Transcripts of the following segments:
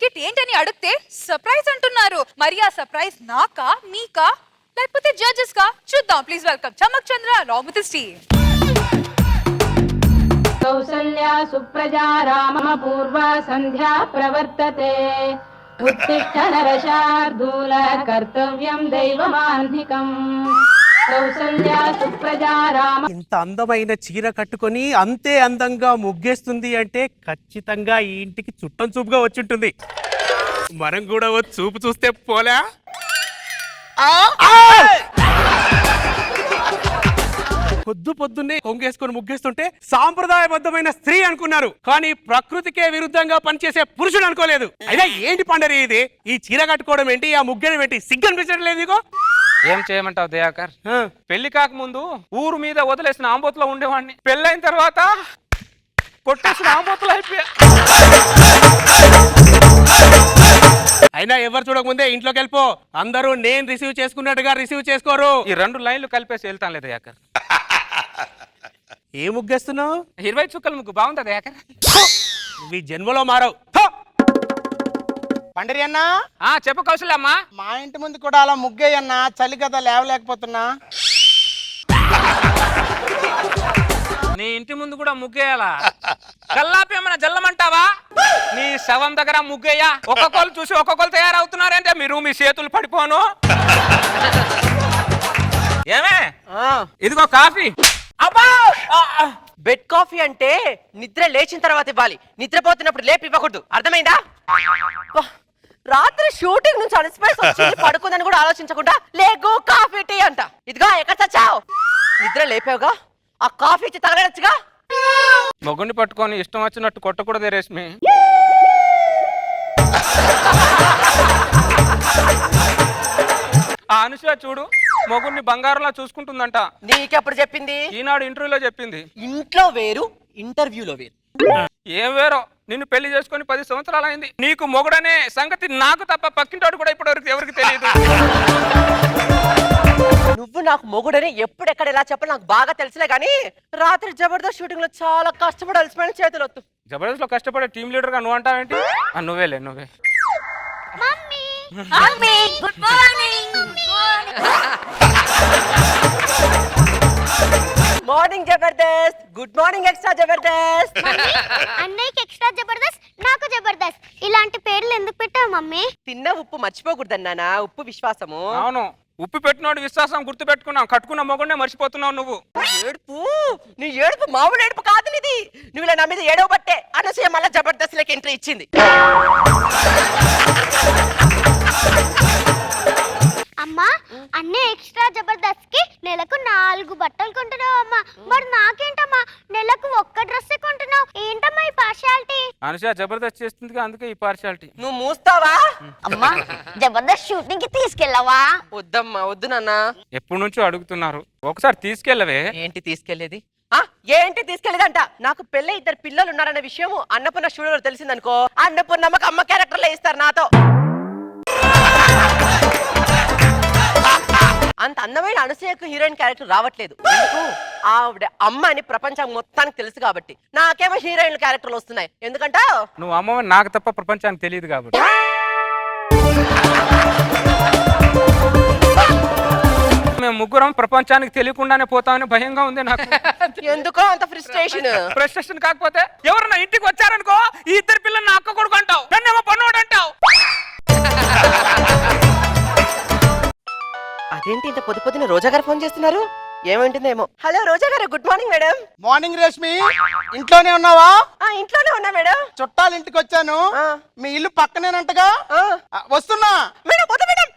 Skit ఏంటని అడిగితే surprise అంటున్నారు. మరి ఆ సర్ప్రైజ్ నాకా మీకా లేకపోతే జడ్జెస్ కా చూద్దాం. Please welcome Chamak Chandra along with his team. Kausalya సుప్రజా రామ పూర్వ సంధ్యా ప్రవర్తతే ఉత్తిష్ట నరశార్దూల కర్తవ్యం దైవమాన్ధికం. కౌసల్యా సుప్రజా రామ. ఇంత అందమైన చీర కట్టుకొని అంతే అందంగా ముగ్గేస్తుంది అంటే ఖచ్చితంగా ఈ ఇంటికి చుట్టం చూపుగా వచ్చుంటుంది. మనం కూడా చూపు చూస్తే పోలే. పొద్దున్నే కొంగేసుకొని ముగ్గేస్తుంటే సాంప్రదాయబద్ధమైన స్త్రీ అనుకున్నారు, కానీ ప్రకృతికే విరుద్ధంగా పనిచేసే పురుషుడు అనుకోలేదు. అయినా ఏంటి పండరి ఇది? ఈ చీర కట్టుకోవడం ఏంటి, ఆ ముగ్గడం ఏంటి? సిగ్గు అనిపించడం లేదు నీకు? ఏం చేయమంటావు దయాకర్? పెళ్లి కాకముందు ఊరు మీద వదిలేసిన ఆంబోతులో ఉండేవాడిని. పెళ్ళైన తర్వాత కొట్టేసిన ఆంబోతులు అయిపోయా. అయినా ఎవరు చూడకముందే ఇంట్లోకి వెళ్ళిపో. అందరూ నేను రిసీవ్ చేసుకున్నట్టుగా రిసీవ్ చేసుకోరు. ఈ 2 లైన్లు కలిపేసి వెళ్తాను లేదు దయాకర్. ఏ ముగ్గేస్తున్నావు? 20 చుక్కల ముగ్గు బాగుందా దయాకర్? మీ జన్మలో మారవు. పండరి అన్నా, చెప్పు కౌశల్యమ్మా. మా ఇంటి ముందు కూడా అలా ముగ్గేయన్నా, చలి కదా లేవలేకపోతున్నా. నీ ఇంటి ముందు కూడా ముగ్గేయాలా? కల్లాపి ఏమన్నా జల్లమంటావా? నీ శవం దగ్గర ముగ్గేయా. ఒక్కొక్కరు చూసి ఒక్కొక్కరు తయారవుతున్నారంటే మీరు మీ చేతులు పడిపోను. ఏమే ఇదిగో కాఫీ. అబ్బా, బెడ్ కాఫీ అంటే నిద్ర లేచిన తర్వాత ఇవ్వాలి, నిద్రపోతున్నప్పుడు లేపి ఇవ్వకూడదు, అర్థమైందా? రాత్రి షూటింగ్ నుంచి అలసిపోయి వచ్చింది, పడుకుందని కూడా ఆలోచించకుండా లేగో కాఫీ టీ అంట. ఇదిగో ఎక్కడ చచ్చావు? నిద్ర లేపావుగా, ఆ కాఫీ ఇచ్చి తగలడచ్చుగా. మొగుడిని పట్టుకొని ఇష్టం వచ్చినట్టు కొట్టకూడదే రేష్మి. ఆ అనుష చూడు, మొగుడిని బంగారంలా చూసుకుంటుందంట. నీకెప్పుడు చెప్పింది? ఈనాడు ఇంటర్వ్యూలో చెప్పింది. ఇంట్లో వేరు, ఇంటర్వ్యూలో వేరు. ఏం వేరో, నిన్ను పెళ్లి చేసుకొని 10 సంవత్సరాలు అయింది. నీకు మొగుడనే సంగతి నాకు తప్ప పక్కింటోడు కూడా ఇప్పటివరకు ఎవరికి తెలియదు. నువ్వు నాకు మొగుడని ఎప్పుడెక్కడ ఎలా చెప్పాలి నాకు బాగా తెలుసులే గానీ, రాత్రి జబర్దస్త్ షూటింగ్ లో చాలా కష్టపడి అలసిపోయిన చేతులు వద్దు. జబర్దస్త్ లో కష్టపడే టీమ్ లీడర్ గా నువ్వు అంటావేంటి? నువ్వేలే నువ్వే. Morning Jabardasth, good morning extra Jabardasth. అన్నయ్యకి ఎక్స్ట్రా జబర్దస్త్, నాకు జబర్దస్త్. ఇలాంటి పేర్లు ఎందుకు పెట్టావు మమ్మీ? తిన్న ఉప్పు మర్చిపోకూడదన్నానా, ఉప్పు విశ్వాసము. అవును, ఉప్పు పెట్టినోడు విశ్వాసం గుర్తు పెట్టుకున్నావు, కట్టుకున్న మొగుడే మర్చిపోతున్నావు నువ్వు. ఏడుపు, నీ ఏడుపు మామూలు ఏడుపు కాదు నీది. నువ్వు ఇలా నా మీద ఏడవబట్టే అనసూయ మళ్ళా జబర్దస్త్ లకి ఎంట్రీ ఇచ్చింది. అమ్మా, అన్నయ్య ఎక్స్ట్రా జబర్దస్త్ కి నెలకు 4 బట్టలు కొంటున్నావు అమ్మా. మరి నాకేంటమ్మా నెలకు ఒక్క డ్రెస్ కొంటున్నావు? ఏంటమ్మా ఈ పార్షియాలిటీ? అనుష జబర్దస్త్ చేస్తుంది, అందుకే ఈ పార్షియాలిటీ. నువ్వు మూస్తావా? అమ్మా, జబర్దస్త్ షూటింగ్ కి తీసుకెళ్ళవా? వద్దమ్మా, వద్దు నాన్న. ఎప్పటి నుంచో అడుగుతున్నారు, ఒకసారి తీసుకెళ్ళవే. ఏంటి తీసుకెళ్లేది? ఏంటి తీసుకెళ్లేదంట? నాకు పెళ్ళి 2 పిల్లలు ఉన్నారన్న విషయం అన్నపూర్ణ స్టూడియోలో తెలిసిందనుకో, అన్నపూర్ణమ్మకి అమ్మ క్యారెక్టర్లో ఇస్తారు నాతో. అంత అందమైన అనసూయకు హీరోయిన్ క్యారెక్టర్ రావట్లేదు. ఎందుకు? ఆవిడ అమ్మ అని ప్రపంచం మొత్తానికి తెలుసు కాబట్టి. నాకేమో హీరోయిన్ క్యారెక్టర్లు వస్తున్నాయి. ఎందుకంటే నువ్వు అమ్మని నాకు తప్ప ప్రపంచానికి తెలియదు కాబట్టి. మేము ముగ్గురం ప్రపంచానికి తెలియకుండానే పోతామని భయంగా ఉంది నాకు. ఎందుకో అంత ఫ్రస్ట్రేషన్. ఫ్రస్ట్రేషన్ కాకపోతే ఎవరన్నా ఇంటికి వచ్చారనుకో, ఈ 2 పిల్లలు నా అక్క కొడుకు అంటావు, నన్నేమో పన్నోడు అంటావు. అదేంటి ఇంత పొద్దున రోజా గారు ఫోన్ చేస్తున్నారు? ఏమంటుందేమో. హలో రోజా గారు, good morning madam. Morning Reshmi, ఇంట్లోనే ఉన్నావా? ఇంట్లోనే ఉన్నా మేడం. చుట్టాలు ఇంటికి వచ్చాను. మీ ఇల్లు పక్కనేనంటగా? వస్తున్నా మేడం. మేడం మేడం,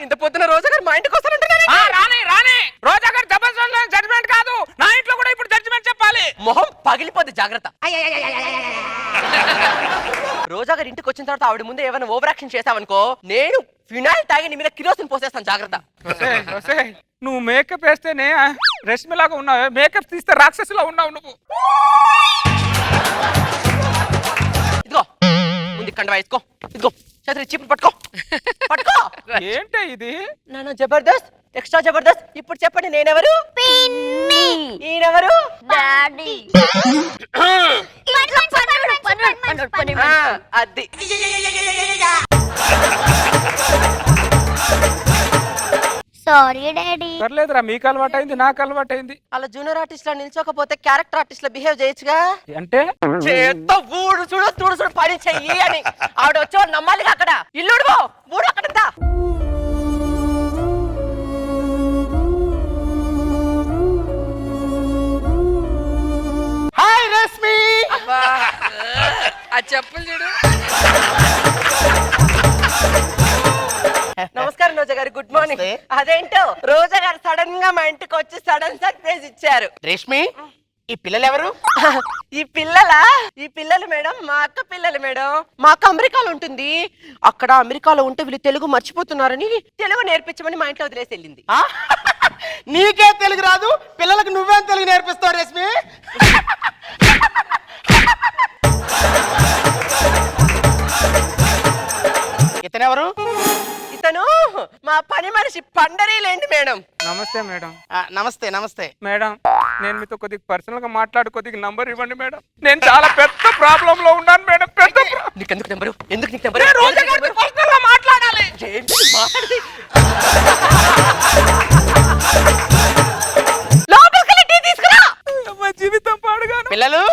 ఇంత పొద్దున రోజా గారు మా ఇంటికి వస్తారంటున్నారు. రాని రోజా గారు జబర్దస్త్ జడ్జిమెంట్ కాదు, నా ఇంట్లో కూడా ఇప్పుడు జడ్జిమెంట్ చెప్పాలి. మొహం పగిలిపోద్ది, జాగ్రత్త. రోజా గారు ఇంటికి వచ్చిన తర్వాత ఆవిడ ముందు ఏమైనా ఓవర్ యాక్షన్ చేసావనుకో, నేను ఫినాయిల్ తాగి నీ మీద కిరోసిన్ పోసేస్తాను, జాగ్రత్త. నువ్వు మేకప్ వేస్తేనే రష్మిలాగా ఉన్నావు, మేకప్ తీస్తే రాక్షసులా ఉన్నావు నువ్వు. ఇదిగో ముందు కండ వేసుకో. ఇదిగో చేతులు ఇచ్చి ఇప్పుడు పట్టుకో పట్టుకో. ఏంటే ఇది? నాన్న జబర్దస్త్, ఎక్స్ట్రా జబర్దస్త్. ఇప్పుడు చెప్పండి, నేనెవరు? ఈయనెవరు? డాడీ అది. Sorry daddy. పర్లేదురా, మీకు అలవాటు అయింది, నాకు అలవాటు అయింది. అలా జూనియర్ ఆర్టిస్ట్ లా నిల్చోకపోతే క్యారెక్టర్ ఆర్టిస్ట్ లా బిహేవ్ చేయొచ్చుగా. అంటే చేత్తో ఊడు చూడు చూడు చూడు పని చెయ్యి అని ఆవిడ వచ్చేవాడు నమ్మాలిగా. అక్కడ ఇల్లుడు ఊడు అక్కడంతా. హాయ్ రశ్మి. ఆ చెప్పులు చూడు. నమస్కారం రోజా గారు, గుడ్ మార్నింగ్. అదేంటో రోజా గారు సడన్ గా మా ఇంటికి వచ్చి సడన్ సర్ప్రైజ్ ఇచ్చారు. రేష్మి, ఈ పిల్లలు ఎవరు? ఈ పిల్లలు మేడం మా అక్క పిల్లలు మేడం. మా అక్క అమెరికాలో ఉంటుంది. అక్కడ అమెరికాలో ఉంటే వీళ్ళు తెలుగు మర్చిపోతున్నారని తెలుగు నేర్పించమని మా ఇంట్లో వదిలేసి వెళ్ళింది. ఆ? నీకే తెలుగు రాదు, పిల్లలకు నువ్వేం తెలుగు నేర్పిస్తావు రేష్మి? ఇతనెవరు? ఇతను మా పని మనిషి పండరీలేండి మేడం. నమస్తే మేడం. నమస్తే నమస్తే. మేడం, నేను మీతో కొద్దిగా పర్సనల్ గా మాట్లాడు, కొద్దిగా నంబర్ ఇవ్వండి మేడం. నేను చాలా పెద్ద ప్రాబ్లం లో ఉన్నాను మేడం. పెద్ద నీకెందుకు నెంబరు? ఎందుకు నీకు నెంబరు? పర్సనల్ గా మాట్లాడాలి. ఏంటి మాట్లాడి? లోపలికి టీ తీసుకురా. మా జీవితం పాడుగాను. పిల్లలు,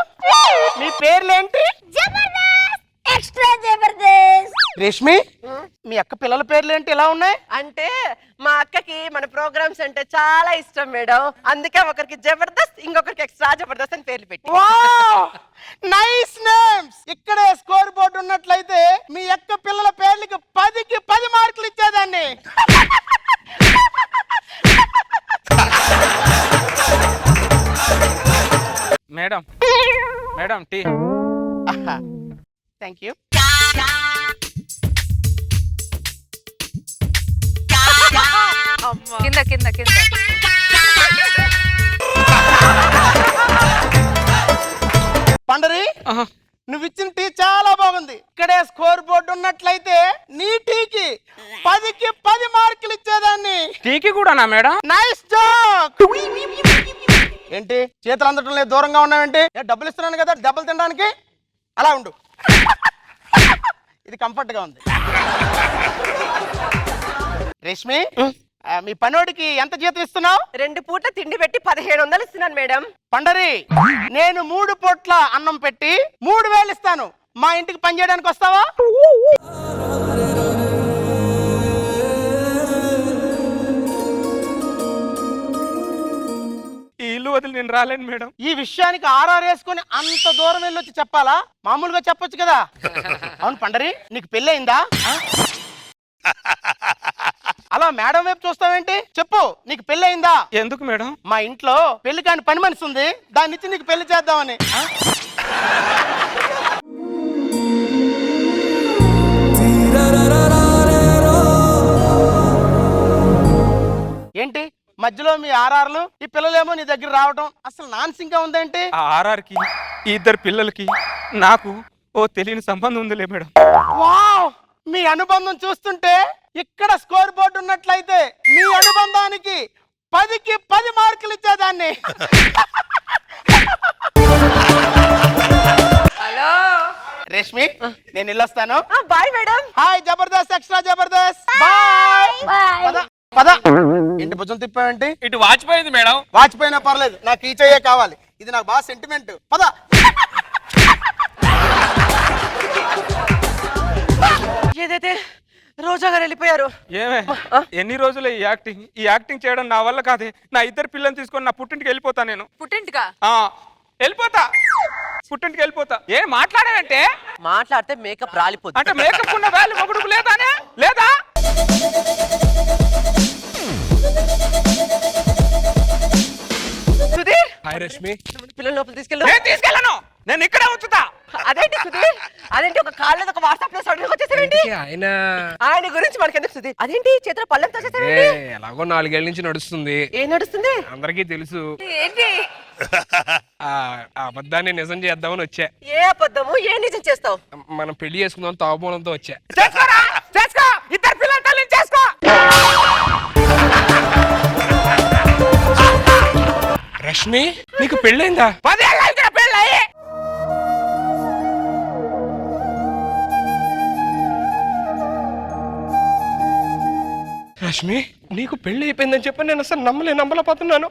మీ పేర్లేంటి? ఎక్స్ట్రా జబర్దస్త్. రేష్మి, మీ అక్క పిల్లల పేర్లేంటి ఇలా ఉన్నాయి? అంటే మా అక్కకి మన ప్రోగ్రామ్స్ అంటే చాలా ఇష్టం మేడం. అందుకే ఒకరికి జబర్దస్త్, ఇంకొకరికి ఎక్స్ట్రా జబర్దస్త్ అని పేర్లు పెట్టి. Nice names. ఇక్కడే స్కోర్ బోర్డు ఉన్నట్లయితే మీ అక్క పిల్లల పేర్లకి 10కి 10 మార్కులు ఇచ్చేదాన్ని. Madam, madam tea. Thank you. కింద కింద కింద. పండరి, నువ్వు ఇచ్చిన టీ చాలా బాగుంది. ఇక్కడే స్కోర్ బోర్డు ఉన్నట్లయితే నీ టీకి 10కి 10 మార్కులు ఇచ్చేదాన్ని. టీకి కూడానా మేడం? Nice joke. ఏంటి చేతులు అందటం లేదు, దూరంగా ఉన్నావేంటి? డబ్బులు ఇస్తున్నాను కదా డబ్బులు తినడానికి. అలా ఉండు, ఇది కంఫర్ట్ గా ఉంది. రేష్మి, మీ పనోడికి ఎంత జీతం ఇస్తున్నావు? 2 పూట్ల తిండి పెట్టి 1500 ఇస్తున్నాను మేడం. పండరి, నేను 3 పూట్ల అన్నం పెట్టి 3000 ఇస్తాను. మా ఇంటికి పని చేయడానికి వస్తావా? ఈ ఇల్లు వదిలి నేను రాలేను మేడం. ఈ విషయానికి ఆర్ఆర్ వేసుకొని అంత దూరం వెళ్ళి వచ్చి చెప్పాలా? మామూలుగా చెప్పొచ్చు కదా. అవును పండరి, నీకు పెళ్ళి అయిందా? అలా మేడం వైపు చూస్తావేంటి? చెప్పు, నీకు పెళ్ళి అయిందా? ఎందుకు మేడం? మా ఇంట్లో పెళ్లి కాని పని మనిషి ఉంది, దాన్ని ఇచ్చి నీకు పెళ్లి చేద్దామని. ఏంటి మధ్యలో మీ ఆర్ఆర్లు, ఈ పిల్లలేమో నీ దగ్గర రావడం అసలు నాన్సింగ్ గా ఉందేంటి? ఆ ఆర్ఆర్కి, ఈ ఇద్దరు పిల్లలకి నాకు ఓ తెలియని సంబంధం ఉందిలే మేడం. వావ్, మీ అనుబంధం చూస్తుంటే ఇక్కడ స్కోర్ బోర్డు ఉన్నట్లయితే మీ అనుబంధానికి 10కి 10 మార్కులు ఇచ్చేదాన్ని. హలో రేష్మి, నేను వెళ్ళొస్తాను. Bye madam. Hi Jabardasth, extra Jabardasth. Bye. పద పద. ఇంటి భుజం తిప్పావేంటి? ఇటు వాచిపోయింది మేడం. వాచిపోయినా పర్లేదు, నాకు ఈ చెయ్యే కావాలి. ఇది నాకు బాగా సెంటిమెంట్. పద. ఏదైతే రోజా గారు వెళ్ళిపోయారు. ఏమే, ఎన్ని రోజులు ఈ యాక్టింగ్ చేయడం నా వల్ల కాదే. నా ఇద్దరు పిల్లల్ని తీసుకొని నా పుట్టింటికి వెళ్ళిపోతా నేను. పుట్టింటికా? వెళ్ళిపోతా, పుట్టింటికి వెళ్ళిపోతా. ఏ మాట్లాడానంటే? మాట్లాడితే మేకప్ రాలిపోతుంది. అంటే మేకప్ ఉన్న వాల్యూ మొగుడుకు లేదానే? లేదా? సుధీర్, హాయ్ రష్మి. పిల్లల లోపల తీసుకెళ్ళు. నేను తీసుకెళ్ళను, నేను ఇక్కడే ఉంచుతా. అదేంటి సుధీర్? అదేంటి ఒక కాళ్ళ ఒక వాట్సాప్ లో సడన్ గా వచ్చేసావేంటి? ఆయన గురించి మనకెందుకు సుధీర్? అదేంటి చేతిలో పళ్ళెంతో వచ్చేసావేంటి? ఎలాగో 4 ఏళ్ల నుంచి నడుస్తుంది, ఏం నడుస్తుంది? అందరికీ తెలుసు. ఏంటి? ఆ అబద్ధాన్ని నిజం చేద్దామని వచ్చా. ఏ అబద్ధము ఏ నిజం చేస్తావు? మనం పెళ్లి చేసుకుందాం తాగుబోలంతో వచ్చా. చేసుకోరా చేసుకో, ఇద్దరు పిల్లల తల్లిని చేసుకో. రష్మి నీకు పెళ్ళైందా? 10 ఏళ్ళ అయితే పెళ్ళయి. రష్మి నీకు పెళ్లి అయిపోయిందని చెప్పి నేను అసలు నమ్మలేకపోతున్నాను.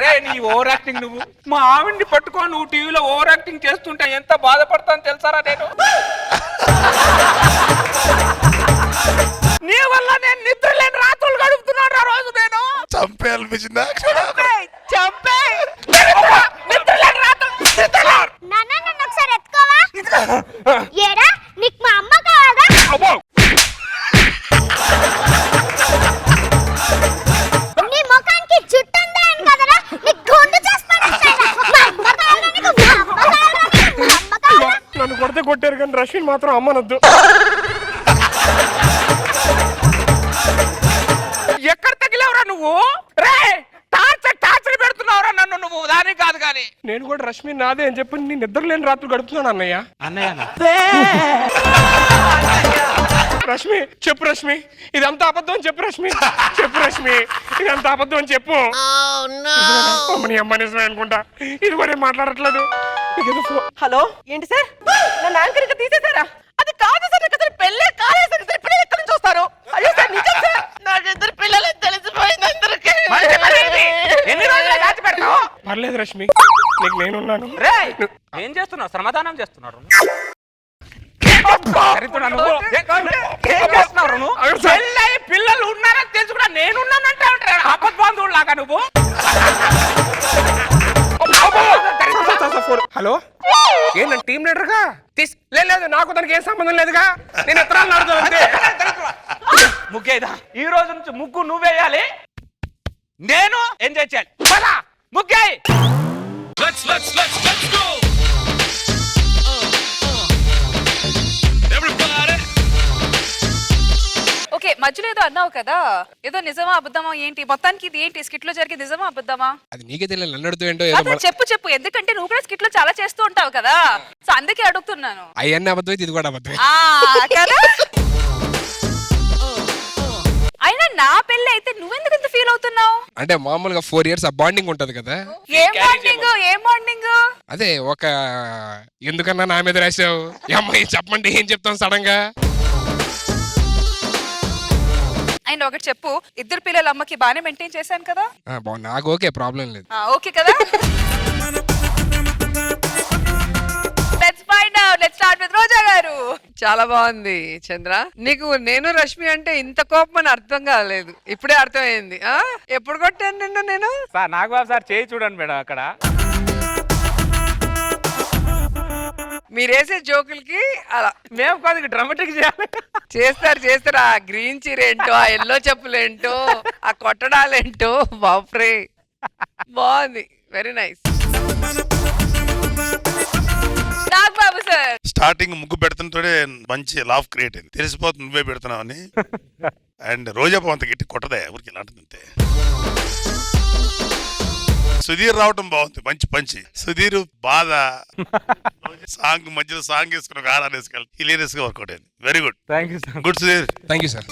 రే నీ ఓవర్ యాక్టింగ్ నువ్వు. మా ఆవిడ్ని పట్టుకొని నువ్వు టీవీలో ఓవర్ యాక్టింగ్ చేస్తుంటే ఎంత బాధపడతాను తెలుసారా నేను. నీ వల్ల నేను నిద్ర లేని రాత్రులు గడుపుతున్నాను. ఆ రోజు నేను చంపే అనిపించిందా? చంపే నిద్ర లేని రాత్రులు. నాన్న నన్ను ఒకసారి ఎత్తుకోవా? ఏడా నీకు మా అమ్మ కావాలా? అబ్బో నీ ముఖానికి జుట్టు ఉందా అని కదరా నీకు గుండు చేస్తాను. మా అమ్మ కావాలా నీకు? మా అమ్మ కావాలా నీకు? మా అమ్మ కావాలా? నన్ను కొడితే కొట్టారు కానీ రష్మి మాత్రం అమ్మనొద్దు. ఎక్కడ తగిలేవరా నువ్వు? రే టార్చర్ పెడుతున్నావురా నన్ను నువ్వు. దానికి కాదు కానీ నేను కూడా రష్మి నాదే అని చెప్పి నీ నిద్ర లేని రాత్రులు గడుపుతున్నాను అన్నయ్య. రష్మి చెప్పు రష్మి ఇదంతా అబద్ధం అని చెప్పు రష్మి. చెప్పు రష్మి ఇదంతా అబద్ధం అని చెప్పు. అమ్మని అమ్మ నిజమే అనుకుంటా. ఇది కూడా ఏం మాట్లాడట్లేదు. హలో ఏంటి సార్ నన్ను యాంకర్ గా తీసేశారా? అది కాదు సార్, నాకు అసలు పెళ్ళే కాలేదు సార్. ఇద్దరు పిల్లలు ఎక్కడి నుంచి వస్తారు? అయ్యో సార్ నిజం సార్, నాకు ఇద్దరు పిల్లలు తెలిసిపోయింది అందరికీ. ఎన్ని రోజులు దాచి పెడతావు? పర్లేదు రష్మి నీకు నేనున్నాను. రే ఏం చేస్తున్నావు? శ్రమదానం చేస్తున్నారు. ఏం చేస్తున్నారు నువ్వు? పెళ్ళై పిల్లలు ఉన్నారని తెలుసు కూడా నేనున్నానంటే ఆపద్బాంధువుడు లాగా నువ్వు. హలో ఏంటంటే టీం లీడర్ గా లేదు నాకు దానికి ఏం సంబంధం లేదుగా. నేను ఎత్తనాలు నడుతాను అంతే. ముగ్గేదా ఈ రోజు నుంచి ముగ్గు నువ్వేయాలి, నేను ఎంజాయ్ చేయాలి. పద ముగ్గే. ఓకే మధ్యలో ఏదో అన్నావు కదా, ఏదో నిజమా అబద్ధమా ఏంటి? మొత్తానికి ఇది ఏంటి స్కిట్ లో జరిగే నిజమా అబద్ధమా? అది నీకే తెలియదు నన్ను అడుగుతూ ఏంటో. అదే చెప్పు ఎందుకంటే నువ్వు కూడా స్కిట్ లో చాలా చేస్తూ ఉంటావు కదా, సో అందుకే అడుగుతున్నాను. అవన్నీ అబద్ధం ఇది కూడా అబద్ధమే. కదా అయినా నా పెళ్లి అయితే నువ్వెందుకు ఇంత ఫీల్ అవుతున్నావు? అంటే మామూలుగా 4 years ఆ బాండింగ్ ఉంటది కదా. ఏం బాండింగ్? అదే ఒక ఎందుకన్నా నా మీద రాసావు అమ్మాయి చెప్పమంటే ఏం చెప్తాం సడన్ గా. అండ్ ఒకటి చెప్పు, ఇద్దరు పిల్లల అమ్మకి బానే మెయింటైన్ చేశాను కదా? నాకు ఓకే ప్రాబ్లం లేదు. ఓకే కదా? Let's find out. Let's start with Roja గారు. చాలా బాగుంది చంద్ర. నీకు నేను రష్మి అంటే ఇంత కోపం అని అర్థం కాలేదు, ఇప్పుడే అర్థమైంది. ఎప్పుడు కొట్టాను నిన్ను నేను? సార్ నాగబాబు సార్ చేయి చూడండి మేడం అక్కడ. మీరేసే జోకులకి అలా మేము కాదు డ్రామాటిక్ చేయాలి. చేస్తారు. ఆ గ్రీన్ చీర ఏంటో, ఆ ఎల్లో చెప్పులేంటో, ఆ కొట్టడాలేంటో, బాప్రే బాగుంది. Very nice. Nagababu sir. Starting ముగ్గు పెడుతుంటే మంచి లాఫ్ క్రియేట్ అయింది. తెలిసిపోతుంది నువ్వే పెడుతున్నావని. అండ్ రోజా అంత గట్టి కొట్టదే ఊరికి ఇలాంటిది అంతే. సుధీర్ రావటం బాగుంది, మంచి పంచి. సుధీర్ బాధ సాంగ్ మధ్యలో సాంగ్ వేసుకుని ఒక ఆడాలు వేసుకెళ్ళి హిలేరియస్ గా వర్కౌట్ అయింది. Very good. Thank you sir. Good Sudheer. Thank you sir.